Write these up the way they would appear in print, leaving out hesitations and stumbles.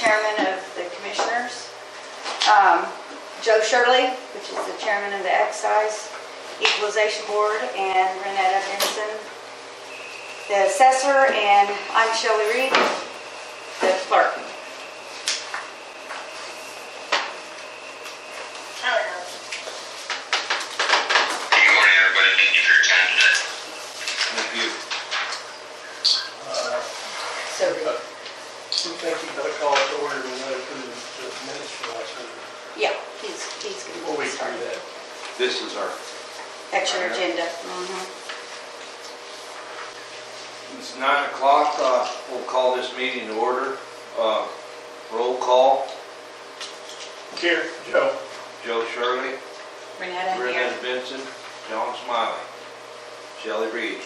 Chairman of the Commissioners, Joe Shirley, which is the Chairman of the Excise Equalization Board, and Renetta Benson, the Assessor, and I'm Shelley Reed, the Clerk. Hello. Good morning, everybody. Thank you for your time today. Thank you. So, We think you got a call to order and let approve the minutes for last week. yeah, he's We'll going to wait start. through that. This is our, That's your agenda. it's 9 o'clock. We'll call this meeting to order. Roll call. Here, Joe. Joe Shirley, Renetta here. Renetta Benson, John Smiley, Shelley Reed.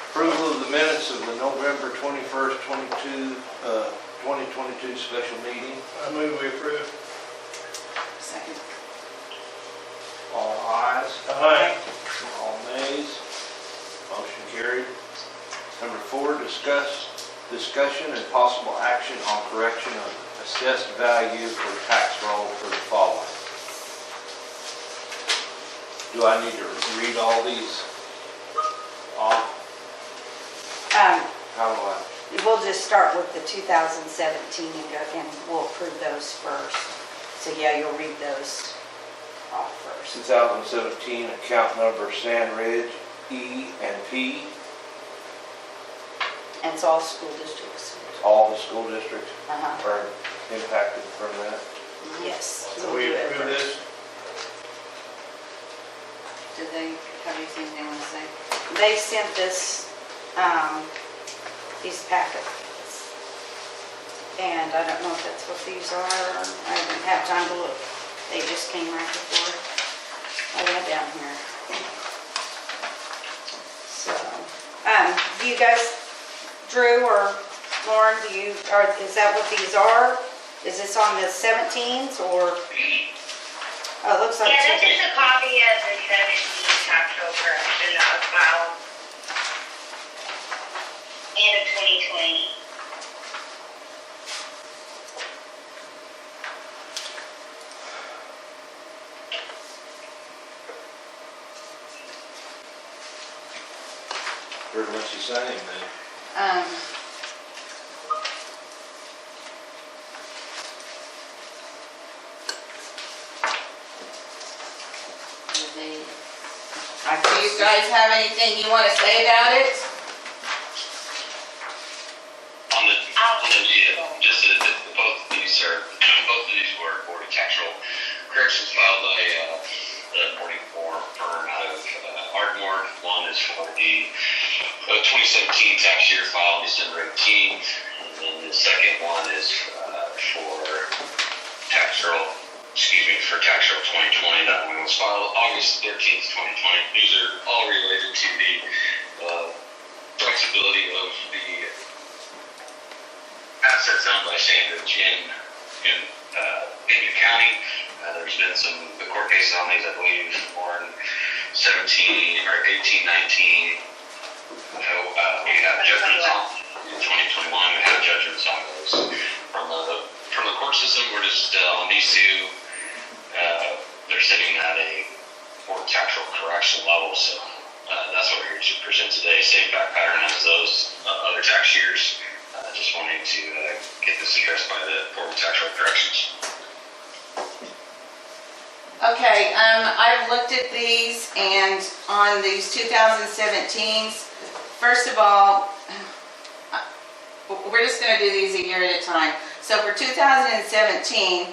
Approval of the minutes of the November 21st, 2022 special meeting. I move we approve. Second. All ayes, Aye. all nays. Motion carried. Number 4, discussion and possible action on correction of assessed value for tax roll for the following. Do I need to read all these off? How do I? We'll just start with the 2017 and go, and we'll approve those first. So yeah, you'll read those off first. 2017 account number Sand Ridge E and P, And it's all school districts. all the school districts Uh-huh. are impacted from that. Yes. So we approve this. Do they have anything they want to say? They sent this, these packets. And I don't know if that's what these are. I haven't had time to look. They just came right before I went down here. So, do you guys, Drew or Lauren, is that what these are? Is this on the 17s or? Oh, it looks like. Yeah, this is a copy of the 17 tax roll correction that was filed end of 2020. Pretty much the same then. Do you guys have anything you want to say about it? Just both of these were Board of Tax Roll corrections filed by the 44 firm out of Ardmore. One is for the 2017 tax year filed December 18th, and then the second one is for tax roll 2020. That one was filed August 13th, 2020. These are all related to the flexibility of the assets owned by Sandridge in Indian County. There's been the court cases on these, I believe, for 17 or 18, 19. We have judgments on in 2021. We have judgments on those from the court system. We're just on these two. They're sitting at a board tax roll correction level, so that's what we're here to present today. Same fact pattern as those other tax years. Just wanting to get this addressed by the board of tax roll corrections. Okay, I've looked at these, and on these 2017s, first of all, we're just going to do these a year at a time. So for 2017,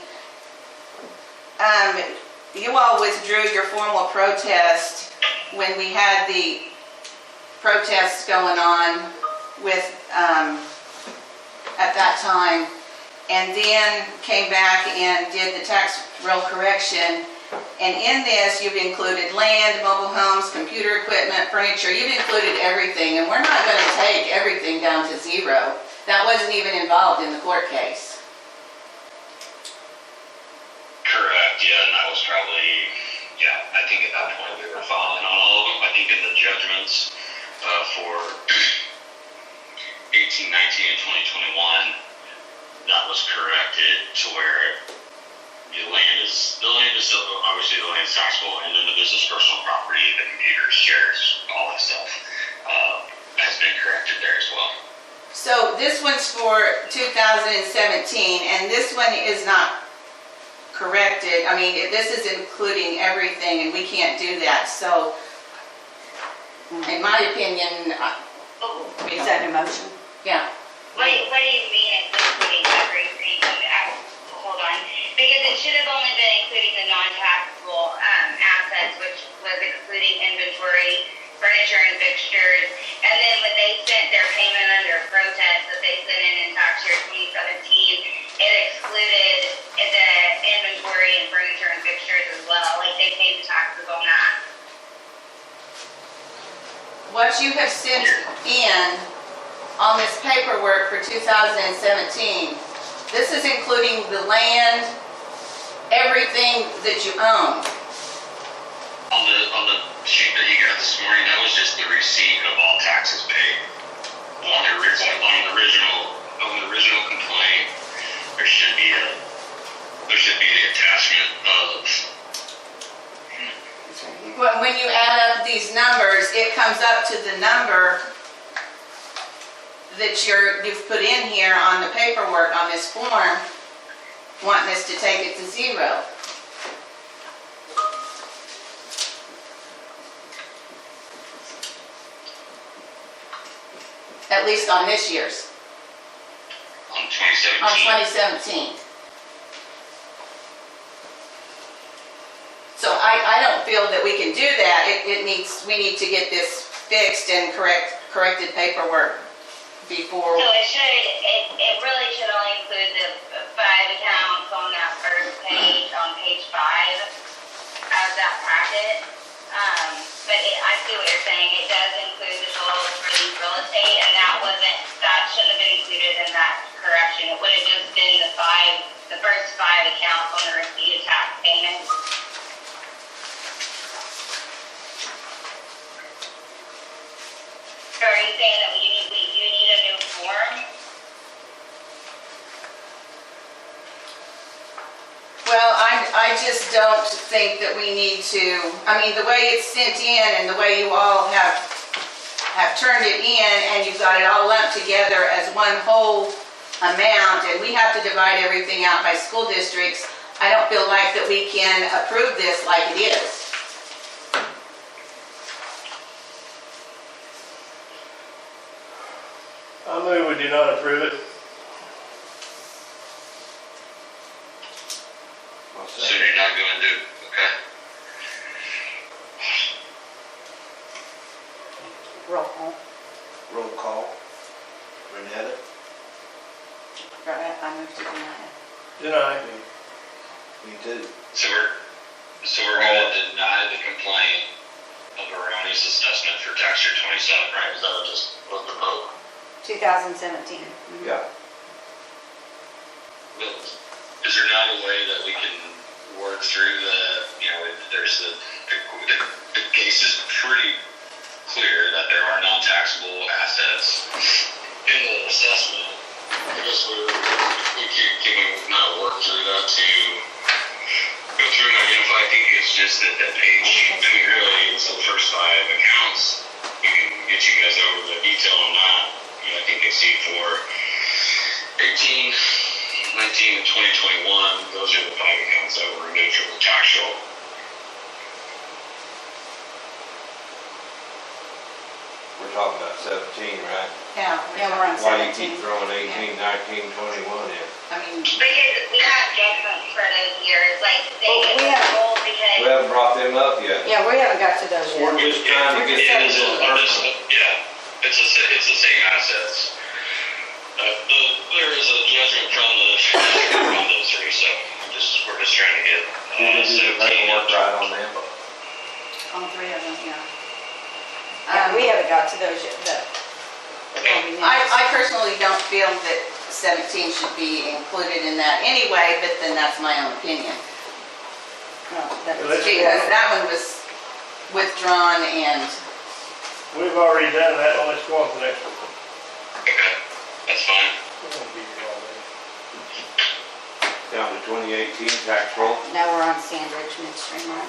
you all withdrew your formal protest when we had the protests going on with, at that time, and then came back and did the tax roll correction. And in this, you've included land, mobile homes, computer equipment, furniture. You've included everything, and we're not going to take everything down to zero. That wasn't even involved in the court case. Correct, yeah, and that was probably, I think at that point we were filing on all of them. I think in the judgments for 18, 18, 19, and 2021, that was corrected to where the land is still, obviously the land is taxable, and then the business personal property, the computers, chairs, all that stuff, has been corrected there as well. So this one's for 2017, and this one is not corrected. I mean, this is including everything, and we can't do that. So, in my opinion, we Is don't. that a motion? Yeah. What do you mean it's including everything? Hold on, because it should have only been including the non-taxable assets, which was excluding inventory, furniture and fixtures. And then when they sent their payment under protest that they sent in tax year 2017, it excluded the inventory and furniture and fixtures as well. Like they paid the taxes on that. What you have sent in on this paperwork for 2017, this is including the land, everything that you own. On the sheet that you got this morning, that was just the receipt of all taxes paid. On the original complaint, there should be the attachment of. When you add up these numbers, it comes up to the number that you've put in here on the paperwork on this form, wanting us to take it to zero. At least on this year's, On 2017. on 2017. So I don't feel that we can do that. We need to get this fixed and corrected paperwork before. So it really should only include the 5 accounts on that first page, on page 5 of that packet. But I see what you're saying. It does include the totals for the real estate, and that shouldn't have been included in that correction. It would have just been the first 5 accounts on the receipt of tax payments. So are you saying that we do need a new form? Well, I just don't think that we need to, I mean, the way it's sent in and the way you all have turned it in and you've got it all lumped together as one whole amount and we have to divide everything out by school districts, I don't feel like that we can approve this like it is. I move we do not approve it. So you're not going to, okay? Roll call. Roll call. Renetta? Right, I move to deny it. Deny. Me too. So we're going to deny the complaint of erroneous assessment for tax year 27, right? Is that just what the vote? 2017. Yeah. Is there not a way that we can work through there's the case is pretty clear that there are non-taxable assets in the assessment. I guess can we not work through that to go through and identify? I think it's just that page, really, it's the first 5 accounts. We can get you guys over the detail on that. I think I see for 18, 19, and 2021, those are the 5 accounts that were removed from the tax roll. We're talking about 17, right? Yeah. Yeah, we're on Why do you 17. keep throwing 18, 19, 21 in? I mean, Because we have adjustments for those years, like they Oh, get we have- rolled because. We haven't brought them up yet. Yeah, we haven't got to those We're yet. just trying to get We're just through trying to- this first one. Yeah, it's the same assets. There is a judgment from those 3, so we're just trying to get Did they do the 17. paperwork right on them? all 3 of them, yeah. Yeah, we haven't got to those yet. I personally don't feel that 17 should be included in that anyway, but then that's my own opinion. Because that one was withdrawn and, We've already done that, let's go on to the next one. Okay. 2018 tax roll. Now we're on Sandridge midstream, right?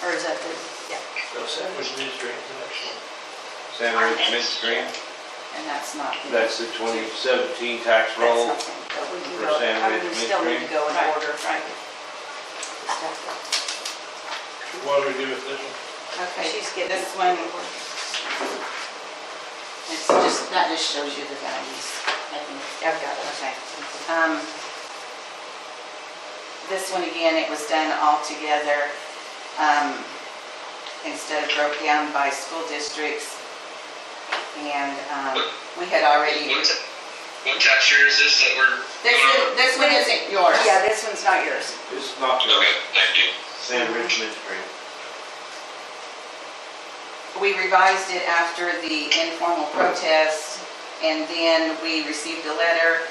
Or is that the, yeah. So Sandwich Midstream Connection. Sandwich midstream. And that's not. That's the 2017 tax roll. That's nothing, but we can for go, I Sandridge mean, we still need to midstream. go in Right. order, right? What do we do with this one? Okay, She's getting this one, paperwork. it's just, that just shows you the values, I think. I've got it. Okay. This one again, it was done all together, instead of broke down by school districts. And we had already, What tax year is this that we're going over? this one isn't yours. Yeah, this one's not yours. It's not the Okay, thank you. Sandwich midstream. We revised it after the informal protest, and then we received a letter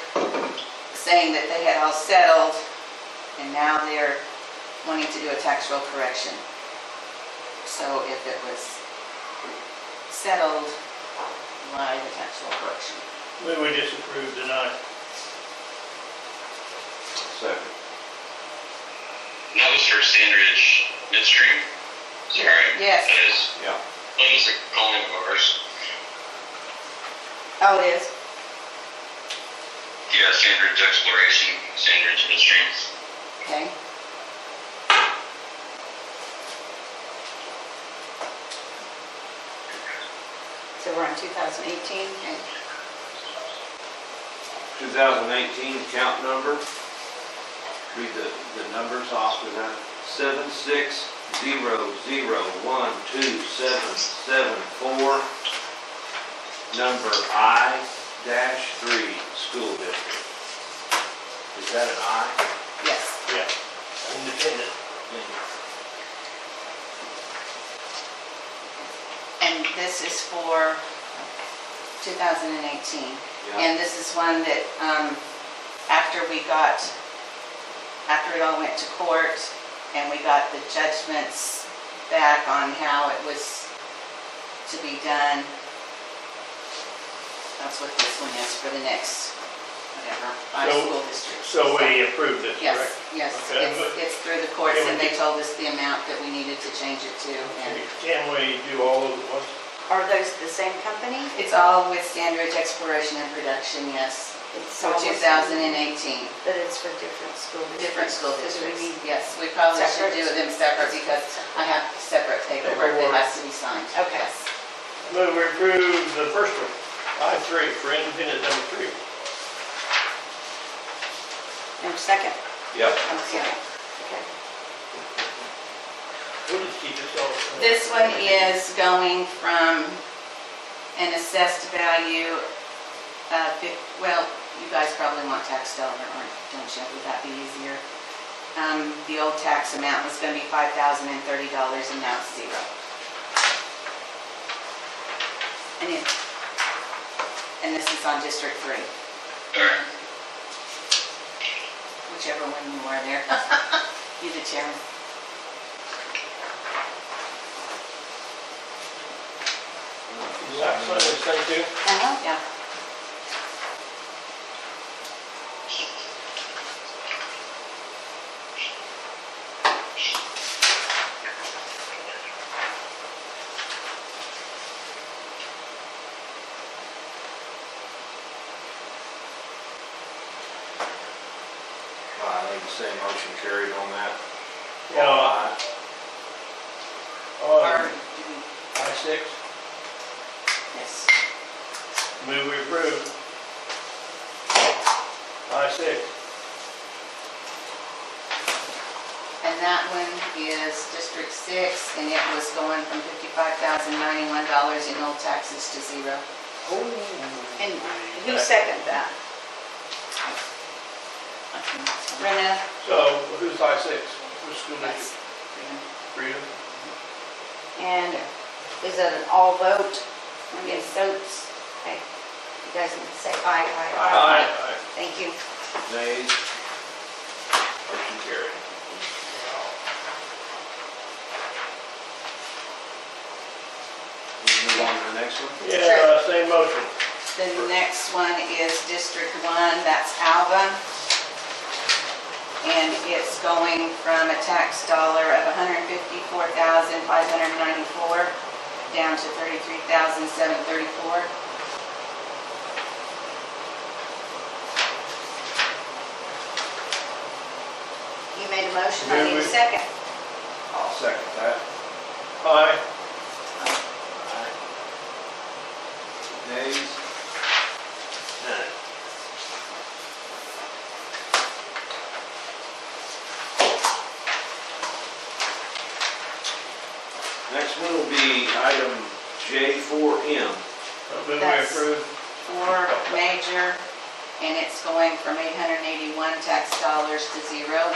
saying that they had all settled, and now they're wanting to do a tax roll correction. So if it was settled, why the tax roll correction? Maybe we disapprove tonight. Second. That was for Sandridge midstream? Sorry. Yes. That is, Yeah. that is a calling of ours. Oh, it is? Yeah, Sandridge exploration, Sandridge midstream. Okay. So we're on 2018. Okay. 2018 account number. Read the numbers off of that. 7600127774. Number I-3, school district. Is that an I? Yes. Yeah. Independent. And this is for 2018. Yeah. And this is one that, after it all went to court and we got the judgments back on how it was to be done, that's what this one is for the next, whatever, 5 So- school districts. So we approved this, Yes, correct? yes, Okay, it's through the courts Can we and they do- told us the amount that we needed to change it to. And Can we do all of it once? Are those the same company? it's all with Sandridge Exploration and Production, yes, It's for all the same, 2018. But it's for different school districts. Different school So we districts, need- yes, we probably should Separate? do them separate because I have separate paperwork that has to be signed. Okay. Yes. Move we approve the first one, I-3 for independent number 3. And second. Yep. Okay. Okay. We'll just keep this all. This one is going from an assessed value of, well, you guys probably want tax dollar, don't you? Would that be easier? The old tax amount was going to be $5,030 and now it's $0. And this is on District 3, Alright. whichever one you are there. You the chairman. Zach, sign this thing too? Uh-huh. Yeah. I think the same motion carried on that. Yeah. Aye. Or, On I-6, yes. move we approve. I-6. And that one is District 6, and it was going from $55,091 in old taxes to $0. And who seconded that? Rena? So who's I-6? Which school That's district? Freedom? And is it an all vote? Yes, votes. Okay. You guys need to say aye, aye, aye. Aye. Thank you. Nays? Motion carried. We'll move on to the next one. Yeah, same motion. The next one is District 1, that's Alva. And it's going from a tax dollar of $154,594 down to $33,734. You made a motion, I need a second. I'll second that. Aye. Nays? None. Next one will be item J4M. Move we That's- approve. For major, and it's going from 881 tax dollars to 0.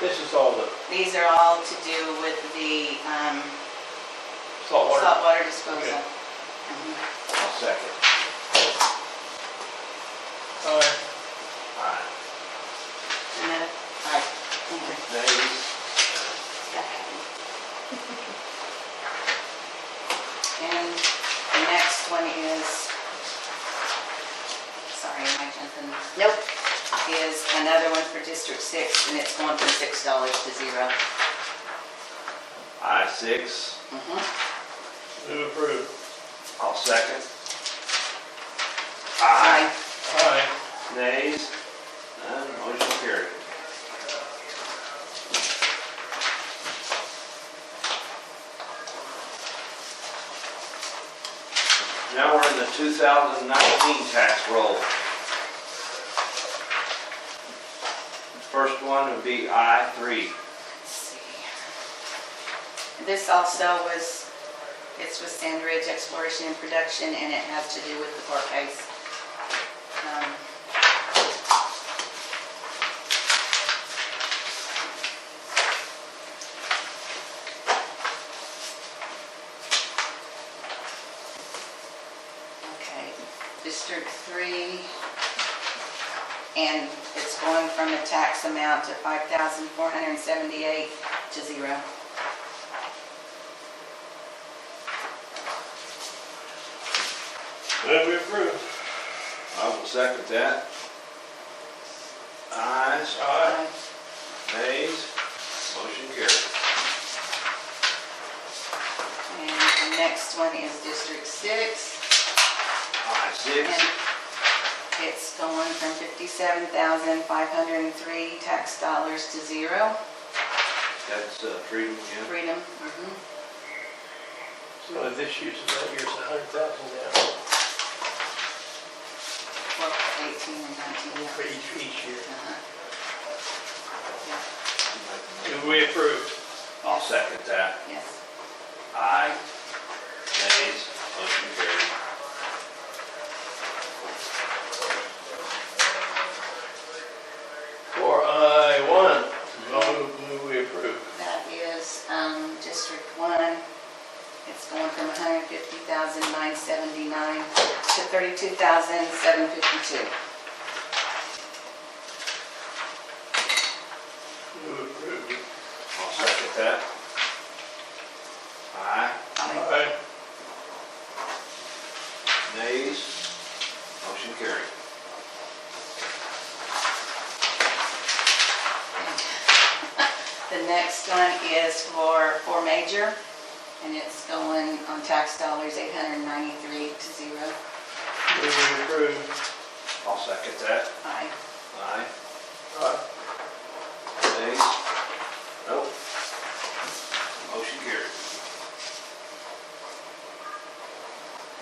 This is all the These are all to do with the saltwater. saltwater disposal. Okay. Mhm. I'll second. Aye. Aye. Janetta? Aye. Nays? And the next one is, sorry, am I jumping? Nope. Is another one for District 6, and it's going from $6 to 0. I6. Move approve. I'll second. Aye. Aye. Nays? None. Motion carried. Now we're in the 2019 tax roll. First one would be I3. Let's see. This also was, it's with Sand Ridge Exploration and Production, and it has to do with the court case. Okay, District 3, and it's going from a tax amount of $5,478 to 0. Move we approve. I will second that. Ayes? Aye. Nays? Motion carried. And the next one is District 6. I6. And it's going from $57,503 tax dollars to 0. That's Freedom again. Freedom. So this year's, that year's 100,000 down Well, 18 and 19. for each year. Uh-huh. Move we approve. I'll second that. Yes. Aye. Nays? Motion carried. For I1, move we approve. That is District 1. It's going from $150,979 to $32,752. Move approve. I'll second that. Aye. Aye. Nays? Motion carried. The next one is for major, and it's going on tax dollars 893 to 0. Move we approve. I'll second that. Aye. Aye. Aye. Nays? Nope. Motion carried.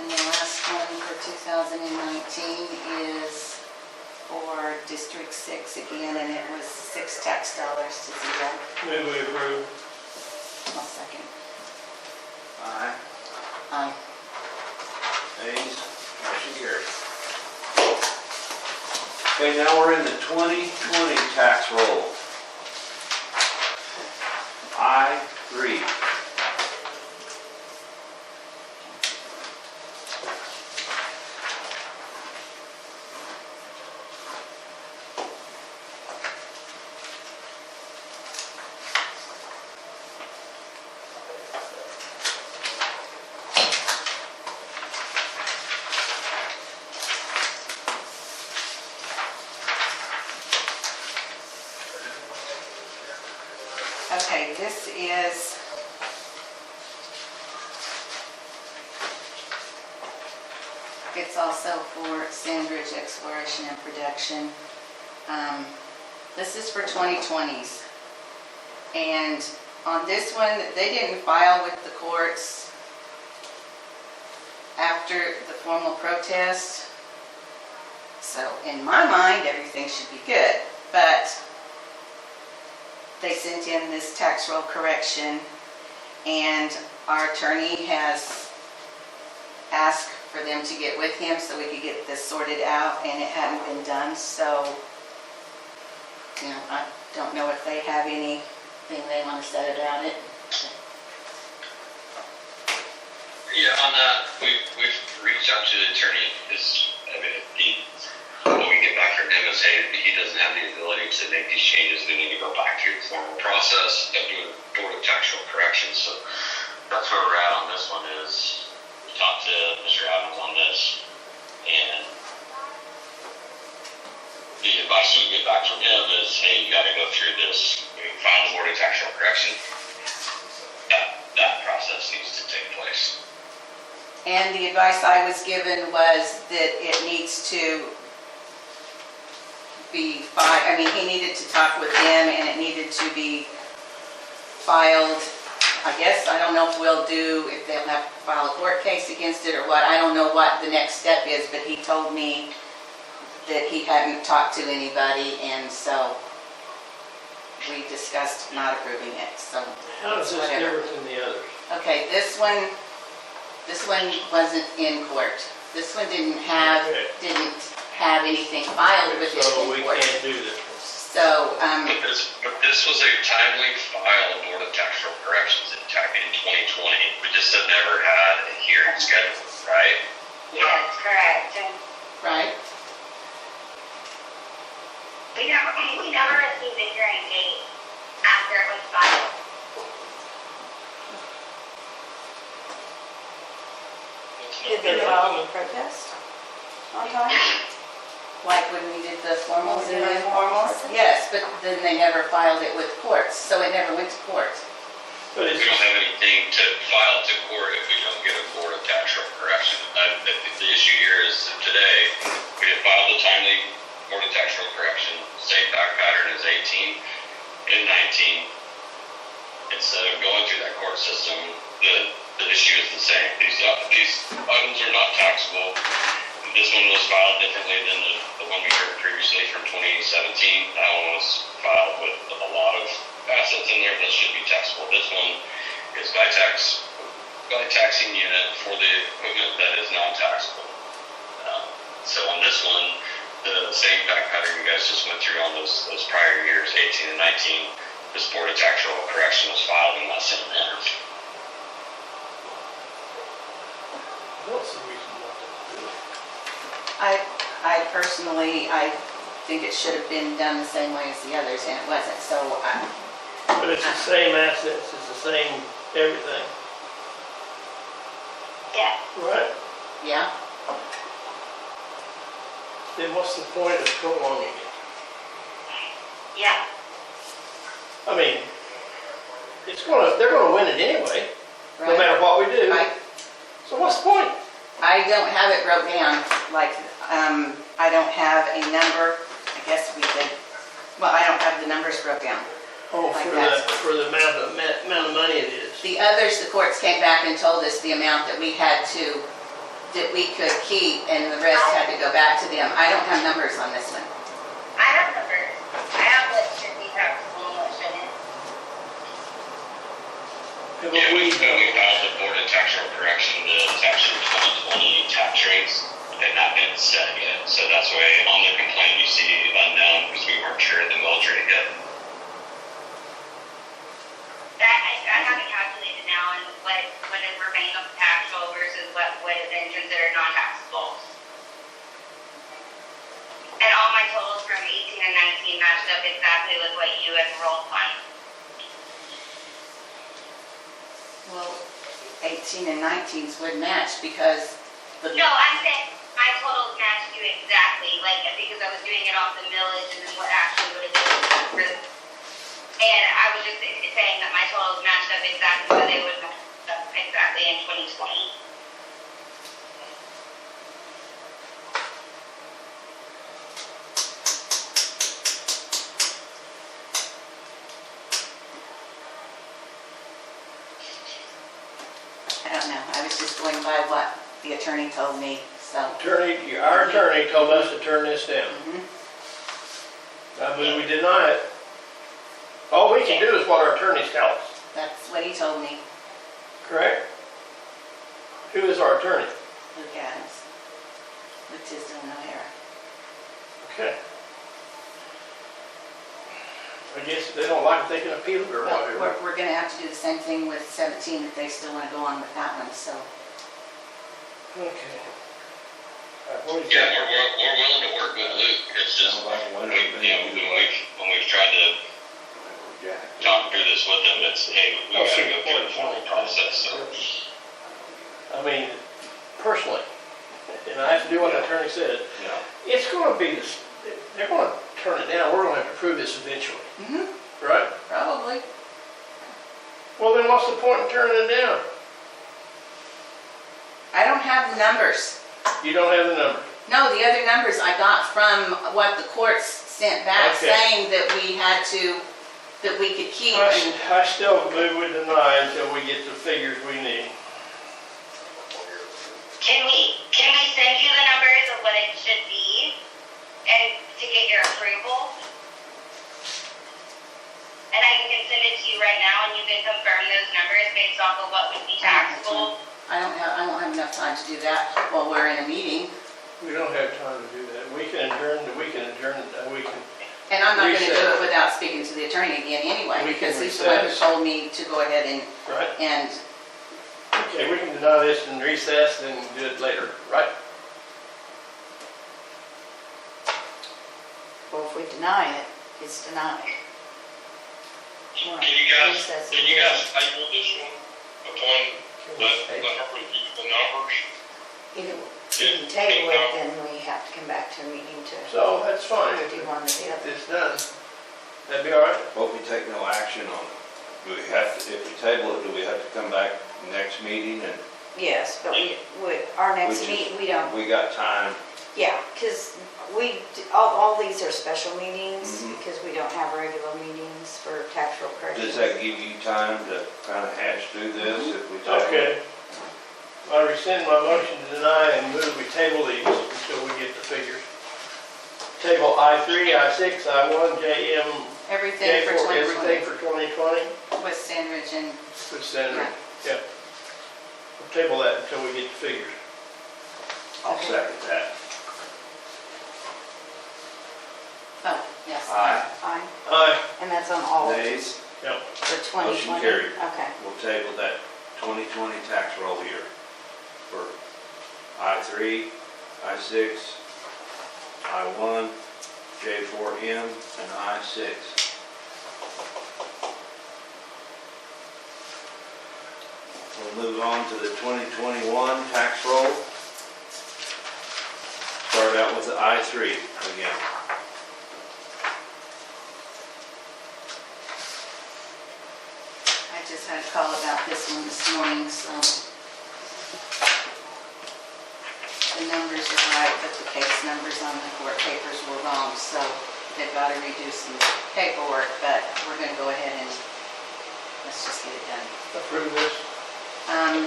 And the last one for 2019 is for District 6 again, and it was 6 tax dollars to 0. Move we approve. I'll second. Aye. Aye. Nays? Motion carried. Okay, now we're in the 2020 tax roll. I3. Okay, this is, it's also for sand ridge exploration and production. This is for 2020s. And on this one, they didn't file with the courts after the formal protest. So in my mind, everything should be good. But they sent in this tax roll correction, and our attorney has asked for them to get with him so we could get this sorted out, and it hadn't been done. So, you know, I don't know if they have anything they want to say about it. Yeah, on that, we've reached out to the attorney, what we get back from him is, hey, he doesn't have the ability to make these changes, they need to go back through the formal process of doing Board of Tax Roll corrections. So that's where we're at on this one. Is we talked to Mr. Adams on this, and the advice we get back from him is, hey, you got to go through this, file the Board of Tax Roll correction. That process needs to take place. And the advice I was given was that it needs to be filed, I mean, he needed to talk with them, and it needed to be filed. I guess, I don't know if if they'll have to file a court case against it or what. I don't know what the next step is, but he told me that he hadn't talked to anybody, and so we discussed not approving it, so. How is this whatever. different than the others? Okay, this one wasn't in court. This one didn't have anything filed with it So in we court. can't do this. So, But this was a timely filed Board of Tax Roll corrections in 2020. We just had never had a hearing scheduled, right? Yes, correct. And right? we never received a hearing date after it was filed. Did they file the protest on time? Like when we did the formals and the Formals? informals? Yes, but then they never filed it with courts, so it never went to court. But We it's, don't have anything to file to court if we don't get a Board of Tax Roll correction. The issue here is that today, we had filed a timely Board of Tax Roll correction, same fact pattern as 18 and 19. Instead of going through that court system, the issue is the same. These items are not taxable. This one was filed differently than the one we heard previously from 2017. That one was filed with a lot of assets in there that should be taxable. This one is by taxing unit for the equipment that is non-taxable. So on this one, the same fact pattern you guys just went through on those prior years, 18 and 19, this Board of Tax Roll correction was filed in that same manner. what's the reason not to do it? I personally, I think it should have been done the same way as the others, and it wasn't, so But it's the same assets, it's the same everything, Yes. right? yeah. Then what's the point of prolonging it? Yeah. I mean, they're gonna win it anyway, no Right. matter what we do. I So what's the point? I don't have it broke down, like, I don't have a number, I guess we could, well, I don't have the numbers broke down. Oh, Like for that. the amount of money it is. The others, the courts came back and told us the amount that we could keep, and the rest had to go back to them. I don't have numbers on this one. I have numbers. I have what should be taxable and what shouldn't. And Yeah, what we we do, filed the Board of Tax Roll correction, the section 2020 tax rates had not been set yet. So that's why on the complaint you see unknown, because we weren't sure the millage rate yet. I haven't calculated now on what is remaining of taxable versus what would have been considered non-taxable. And all my totals from 18 and 19 matched up exactly with what you had rolled on. Well, 18 and 19s would match because No, I'm saying my totals matched you exactly, like, because I was doing it off the millage and then what actually would have been. And I was just saying that my totals matched up exactly so they would match up exactly in 2020. I don't know, I was just going by what the attorney told me, so. Our attorney told us to turn this down. Mhm. I mean, we deny it. All we can do is what our attorneys tell us, That's what he told me, correct? Who is our attorney? Luke Adams, with Tisdale and O'Hara. Okay. I guess they don't like it, they can appeal it or Well, whatever. we're gonna have to do the same thing with 17 if they still wanna go on with that one, so. Okay. What do you Yeah, think? we're willing to work with Luke. It's just, when we've tried to talk through this with them, it's, hey, we Oh, gotta see, go through the formal process, so. I mean, personally, and I have to do what the attorney said, Yeah. it's gonna be this, they're gonna turn it down, we're gonna have to prove this eventually, Mm-hmm. right? Probably. Well, then what's the point in turning it down? I don't have the numbers. You don't have the number. No, the other numbers I got from what the courts sent back Okay. saying that we had to, that we could keep. and- I still move with deny until we get the figures we need. Can we send you the numbers of what it should be and to get your approval? And I can send it to you right now and you can confirm those numbers based off of what would be taxable. I won't have enough time to do that while we're in a meeting. We don't have time to do that. We can adjourn, And I'm not gonna do Recess. it without speaking to the attorney again anyway, We can because he's the one who recess. told me to go ahead right? and, Okay, we can deny this and recess and do it later, right? Well, if we deny it, it's denied. Can you guys table this one upon, let her review the numbers? If you table it, then we have to come back to a meeting to So that's fine. do one or the other. It's done. That'd be all right? But we take no action on it. Do we have to, if we table it, do we have to come back next meeting and Yes, but our next Which is- meeting, we don't, we got time? yeah, because all these are special meetings, Mhm. because we don't have regular meetings for tax roll corrections. Does that give you time to kind of hash through this if we table it? Okay. I rescind my motion to deny and move we table these until we get the figures. Table I3, I6, I1, JM, everything for J4, 2020 everything for 2020. with Sandridge and, Good standard, yeah. We'll table that until we get the figures. I'll second that. oh, yes. Aye. Fine, Aye. and that's on all Nays? for 2020? Motion carried. Okay. We'll table that 2020 tax roll year for I3, I6, I1, J4M, and I6. We'll move on to the 2021 tax roll. Start out with the I3 again. I just had a call about this one this morning, so. The numbers are right, but the case numbers on the court papers were wrong, so they've got to redo some paperwork, but we're gonna go ahead and, let's just get it done. Approve this.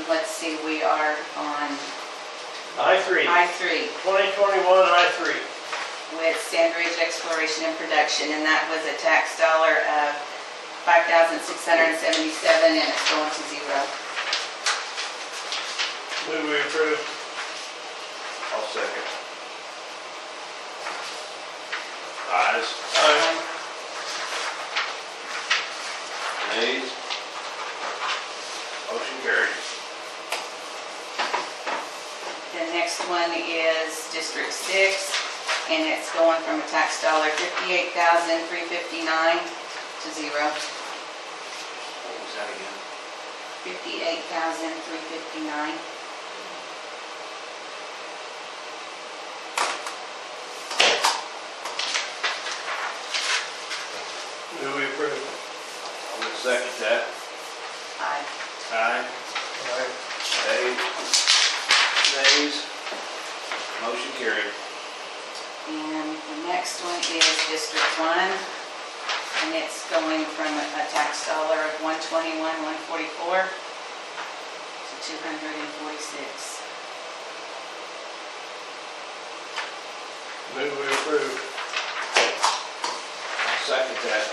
Let's see, we are on I3, I3 2021 I3. with Sandridge Exploration and Production, and that was a tax dollar of $5,677, and it's going to zero. Move we approve. I'll second. Ayes? Aye. Nays? Motion carried. The next one is District 6, and it's going from a tax dollar $58,359 to zero. What was that again? $58,359. Move we approve. second that. Aye. Aye. Aye. Nays? Motion carried. And the next one is District 1, and it's going from a tax dollar of $121,144 to $246. Move we approve. Second that.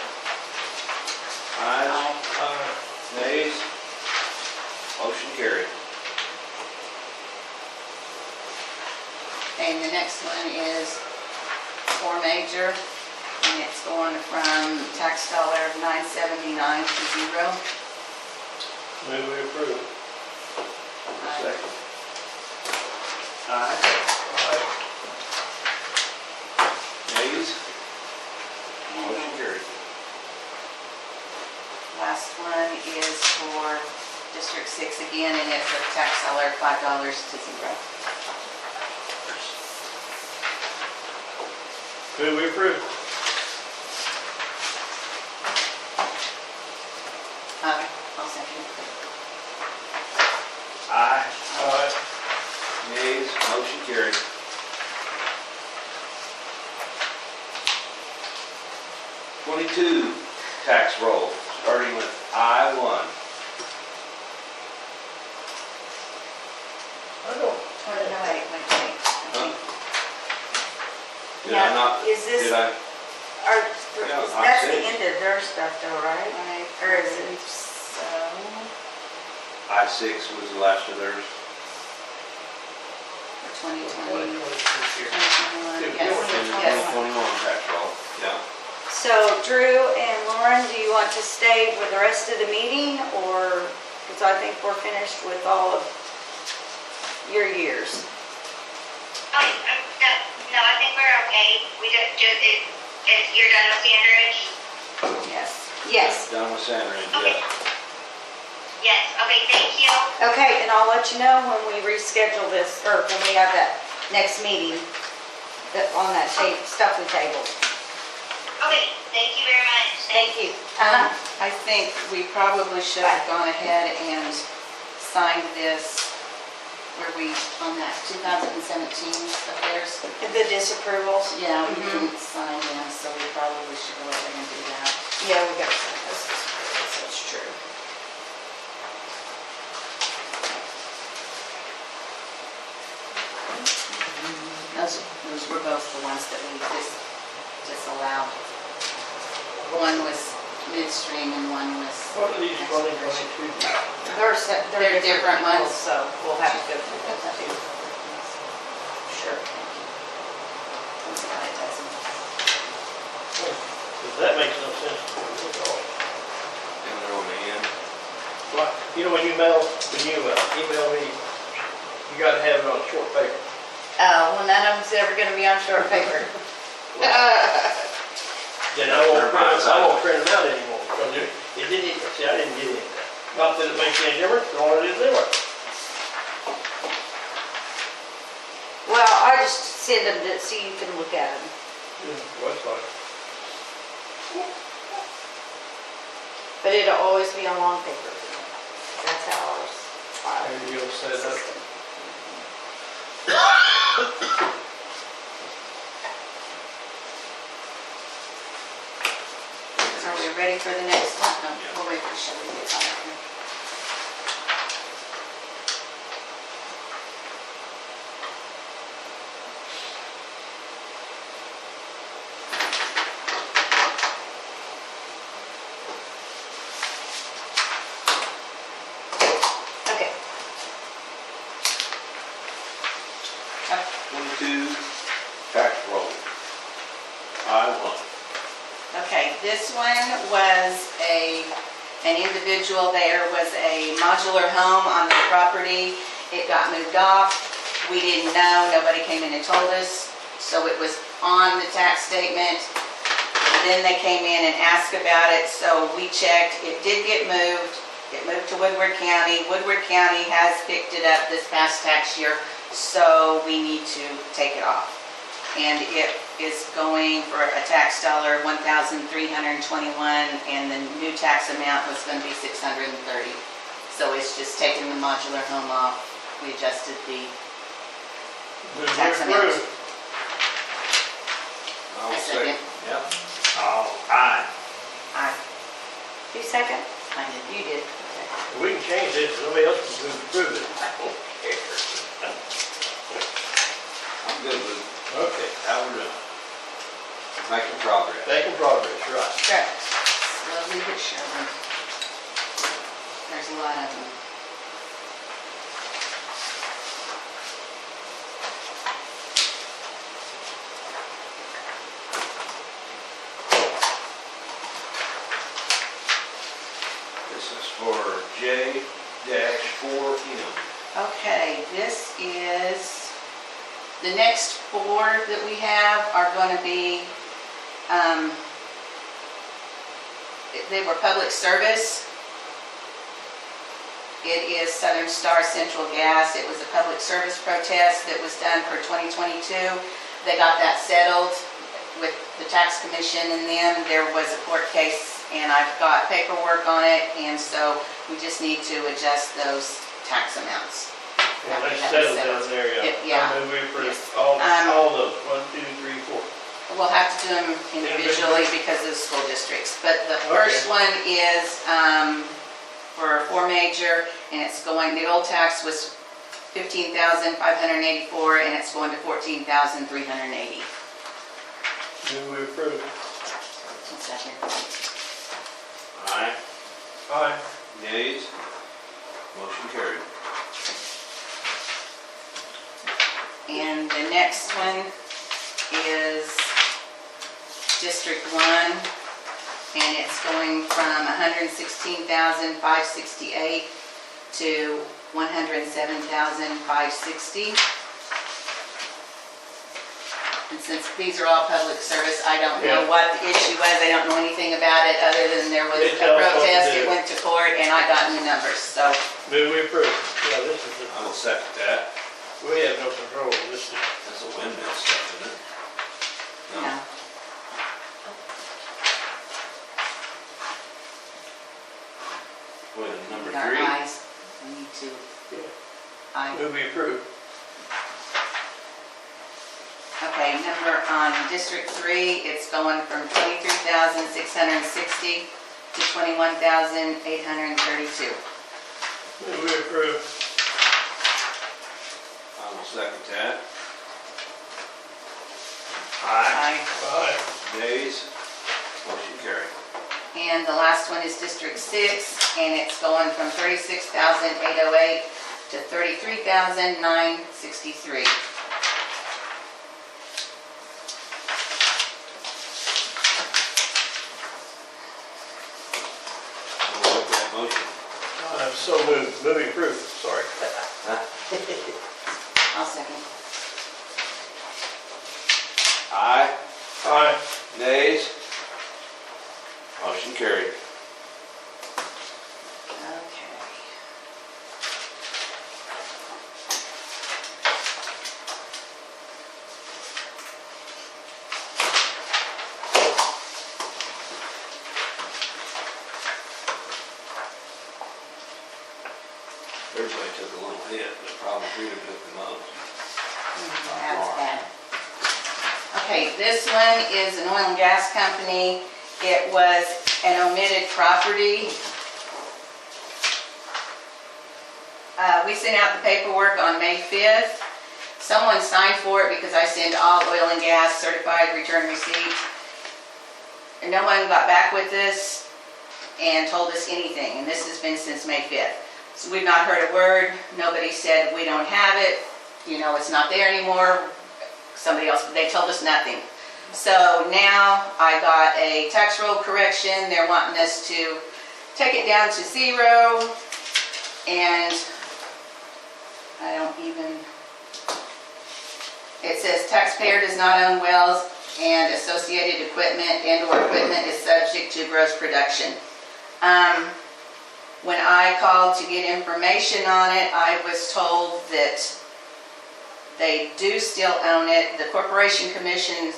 Ayes? Aye. Nays? Motion carried. And the next one is for major, and it's going from tax dollar of $979 to $0. Move we approve. Second. Aye. Aye. Nays? And Motion the carried. last one is for District 6 again, and it's a tax dollar of $5 to $0. Move we approve. I'll second. Aye. Aye. Nays? Motion carried. Tax roll, starting with I-1. I don't. Oh, no, wait. Huh? Did I Now, not, is this, did I? Yeah, I that's the see. end of their stuff though, right? Right. Or is it? So, I-6 was the last of theirs. for 2020, 2022 here. 2021, And yes. the 2021 tax roll, yeah. So Drew and Lauren, do you want to stay with the rest of the meeting or, because I think we're finished with all of your years. No, I think we're okay. We just if you're done with Sandridge? Yes. Yes. Done with Sandridge, Okay. yeah. Yes, okay, thank you. Okay, and I'll let you know when we reschedule this, or when we have that next meeting, that on that stuff we tabled. Okay, thank you very much. Thank you. I think we probably should have gone ahead and signed this where we, on that 2017 affairs. The disapprovals. Yeah, we didn't sign them, so we probably should go ahead and do that. Yeah, we got to sign those. That's true. Those were both the ones that we disallowed. One was midstream and one was. What are these 2022? They're different ones. So we'll have to go through those too. Sure. It doesn't. Because that makes no sense to me at all. And they're on the end. Well, you know, when you email me, you gotta have it on short paper. Well, none of them's ever gonna be on short paper. Then I won't print them out anymore, because it didn't, see, I didn't get it. Not that it makes any difference, all it is anyway. Well, I just send them so you can look at them. Well, that's fine. But it'll always be on long paper. That's how ours file. Maybe you'll set it up. Are we ready for the next one? No, we'll wait for Shelly to get on it. Okay. 22, tax roll. I-1. Okay, this one was an individual, there was a modular home on the property. It got moved off. We didn't know, nobody came in and told us, so it was on the tax statement. Then they came in and asked about it, so we checked. It did get moved. It moved to Woodward County. Woodward County has picked it up this past tax year, so we need to take it off. and it is going for a tax dollar $1,321, and the new tax amount was going to be $630. So it's just taking the modular home off. We adjusted the Move to tax amount. approve. I'll I second. Yep. Oh, aye. Aye. You second? I did. You did. We can change it, somebody else can approve it. I don't care. I'm good with Okay, how we're doing. Making progress. making progress, right. Sure. Slowly but surely. There's a lot of them. This is for J-4M. Okay, this is, the next four that we have are going to be, they were public service. It is Southern Star Central Gas. It was a public service protest that was done for 2022. They got that settled with the tax commission and them. There was a court case and I've got paperwork on it, and so we just need to adjust those tax amounts. Well, they settled down there, Yeah. I move we approve Yes. all those, 1, 2, 3, 4. We'll have to do them individually because of the school districts. But the first one is for 4 major, and it's going, the old tax was $15,584, and it's going to $14,380. Move we approve. One second. Aye. Aye. Nays? Motion carried. And the next one is District 1, and it's going from $116,568 to $107,560. And since these are all public service, I don't know what the issue was. I don't know anything about it other than there was They a tell us what to protest, do. it went to court, and I got new numbers, so. Move we approve. Yeah, this is, I will second that. we have no control, this is, That's a windmill stuff, isn't it? No. Wait, number Our 3? eyes, we need to, I, move we approve. okay, number on District 3, it's going from 23,660 to 21,832. Move we approve. I will second that. Aye. Aye. Nays? Motion carried. And the last one is District 6, and it's going from 36,808 to 33,963. I'll make that motion. I'm so moved, moving approve, sorry. I'll second. Aye. Aye. Nays? Motion carried. Okay. Everybody took a little hit, but probably Peter took the most. That's bad. Okay, this one is an oil and gas company. It was an omitted property. We sent out the paperwork on May 5th. Someone signed for it because I send all oil and gas certified return receipt. And no one got back with us and told us anything, and this has been since May 5th. So we've not heard a word. Nobody said we don't have it, you know, it's not there anymore. Somebody else, they told us nothing. So now I got a tax roll correction. They're wanting us to take it down to 0, and I don't even, it says taxpayer does not own wells and associated equipment and/or equipment is subject to gross production. When I called to get information on it, I was told that they do still own it. The Corporation Commission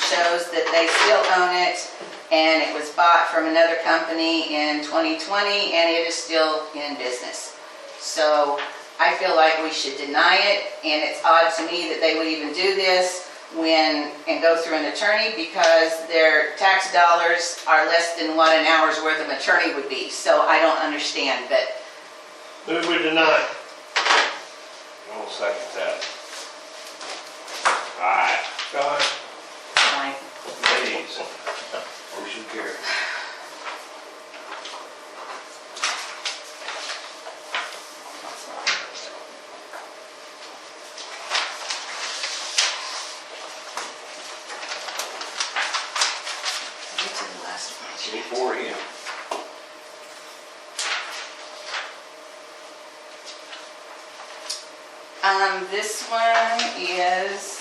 shows that they still own it, and it was bought from another company in 2020, and it is still in business. So I feel like we should deny it, and it's odd to me that they would even do this and go through an attorney, because their tax dollars are less than what an hour's worth of attorney would be. So I don't understand, but Move we deny. I'll second that. Aye. Aye. fine. Nays. Motion carried. Get to the last one. Before him. This one is,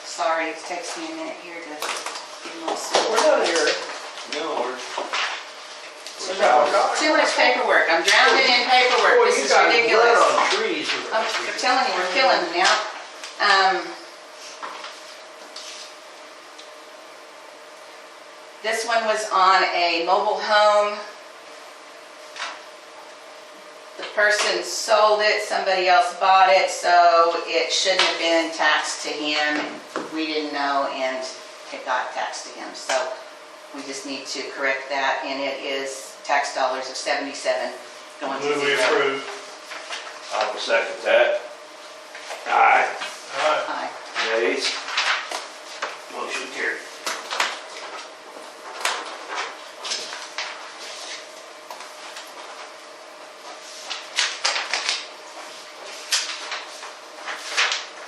sorry, it takes me a minute here to get them all sorted. We're done here. No, we're. Too much paperwork, I'm drowning in paperwork, Boy, this you is got ridiculous. blood on trees. I'm telling you, we're killing them now. This one was on a mobile home. The person sold it, somebody else bought it, so it shouldn't have been taxed to him. We didn't know, and it got taxed to him. So we just need to correct that, and it is tax dollars of 77 going to Move we zero. approve. I will second that. Aye. Aye. Aye. Nays. Motion carried.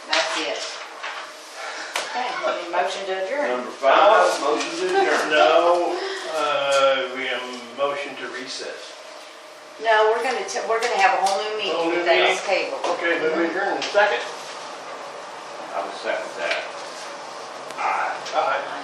That's it. Okay, we need a motion to adjourn. Number 5, motion to adjourn. No, we have a motion to recess. No, we're gonna have a whole new Whole meeting new with this table. Okay, move we adjourn. Second. I will second that. Aye. Aye.